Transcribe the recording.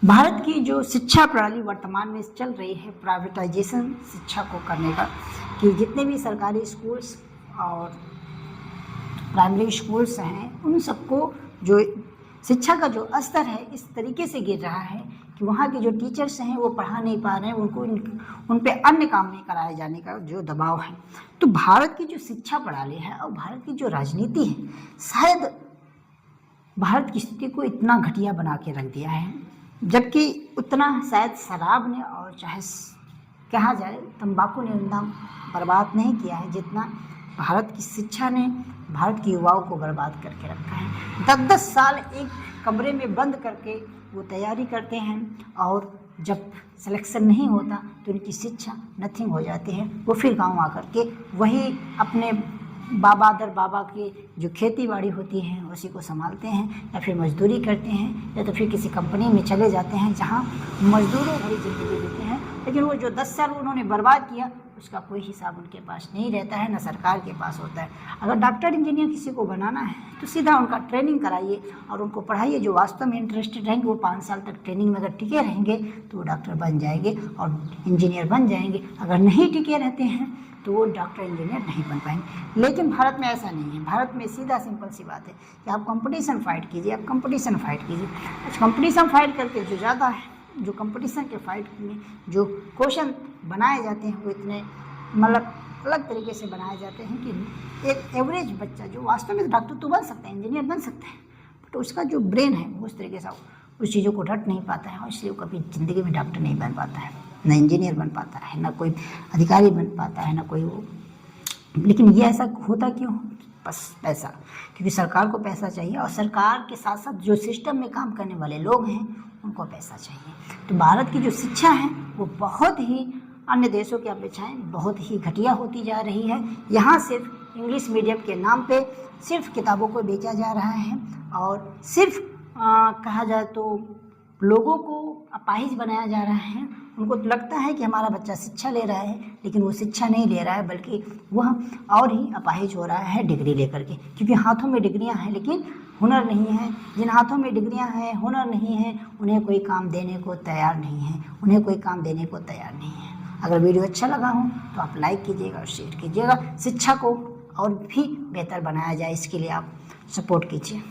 भारत की जो शिक्षा प्रणाली वर्तमान में चल रही है प्राइवेटाइजेशन शिक्षा को करने का, कि जितने भी सरकारी स्कूल्स और प्राइमरी स्कूल्स हैं उन सबको जो शिक्षा का जो स्तर है इस तरीके से गिर रहा है कि वहाँ के जो टीचर्स हैं वो पढ़ा नहीं पा रहे हैं, उनको उन पे अन्य काम नहीं कराए जाने का जो दबाव है। तो भारत की जो शिक्षा प्रणाली है और भारत की जो राजनीति है, शायद भारत की स्थिति को इतना घटिया बना के रख दिया है, जबकि उतना शायद शराब ने और चाहे कहा जाए तंबाकू ने उतना बर्बाद नहीं किया है जितना भारत की शिक्षा ने भारत के युवाओं को बर्बाद करके रखा है। 10-10 साल एक कमरे में बंद करके वो तैयारी करते हैं और जब सिलेक्शन नहीं होता तो उनकी शिक्षा नथिंग हो जाती है। वो फिर गांव आकर के वही अपने बाबा दर बाबा की जो खेती बाड़ी होती है उसी को संभालते हैं, या फिर मजदूरी करते हैं, या तो फिर किसी कंपनी में चले जाते हैं जहां मजदूरों भरी ज़िंदगी जीते हैं। लेकिन वो जो 10 साल उन्होंने बर्बाद किया उसका कोई हिसाब उनके पास नहीं रहता है, ना सरकार के पास होता है। अगर डॉक्टर इंजीनियर किसी को बनाना है तो सीधा उनका ट्रेनिंग कराइए और उनको पढ़ाइए। जो वास्तव में इंटरेस्टेड रहेंगे वो 5 साल तक ट्रेनिंग में अगर टिके रहेंगे तो वो डॉक्टर बन जाएंगे और इंजीनियर बन जाएंगे। अगर नहीं टिके रहते हैं तो वो डॉक्टर इंजीनियर नहीं बन पाएंगे। लेकिन भारत में ऐसा नहीं है। भारत में सीधा सिंपल सी बात है कि आप कंपटीशन फाइट कीजिए, आप कंपटीशन फाइट कीजिए। कंपटीशन फाइट करके जो ज़्यादा है, जो कंपटीशन के फाइट में जो क्वेश्चन बनाए जाते हैं वो इतने मतलब अलग तरीके से बनाए जाते हैं कि एक एवरेज बच्चा जो वास्तव में डॉक्टर तो बन सकता है, इंजीनियर बन सकता है, बट उसका जो ब्रेन है वो उस तरीके से उस चीज़ों को रट नहीं पाता है और इसलिए वो कभी ज़िंदगी में डॉक्टर नहीं बन पाता है, ना इंजीनियर बन पाता है, ना कोई अधिकारी बन पाता है, ना कोई वो। लेकिन ये ऐसा होता क्यों? बस पैसा, क्योंकि सरकार को पैसा चाहिए और सरकार के साथ साथ जो सिस्टम में काम करने वाले लोग हैं उनको पैसा चाहिए। तो भारत की जो शिक्षा है वो बहुत ही अन्य देशों की अपेक्षाएं बहुत ही घटिया होती जा रही है। यहाँ सिर्फ इंग्लिश मीडियम के नाम पे सिर्फ किताबों को बेचा जा रहा है और सिर्फ कहा जाए तो लोगों को अपाहिज बनाया जा रहा है। उनको लगता है कि हमारा बच्चा शिक्षा ले रहा है, लेकिन वो शिक्षा नहीं ले रहा है बल्कि वह और ही अपाहिज हो रहा है डिग्री लेकर के, क्योंकि हाथों में डिग्रियां हैं लेकिन हुनर नहीं है। जिन हाथों में डिग्रियां हैं, हुनर नहीं है, उन्हें कोई काम देने को तैयार नहीं है, उन्हें कोई काम देने को तैयार नहीं है। अगर वीडियो अच्छा लगा हो तो आप लाइक कीजिएगा और शेयर कीजिएगा। शिक्षा को और भी बेहतर बनाया जाए इसके लिए आप सपोर्ट कीजिए।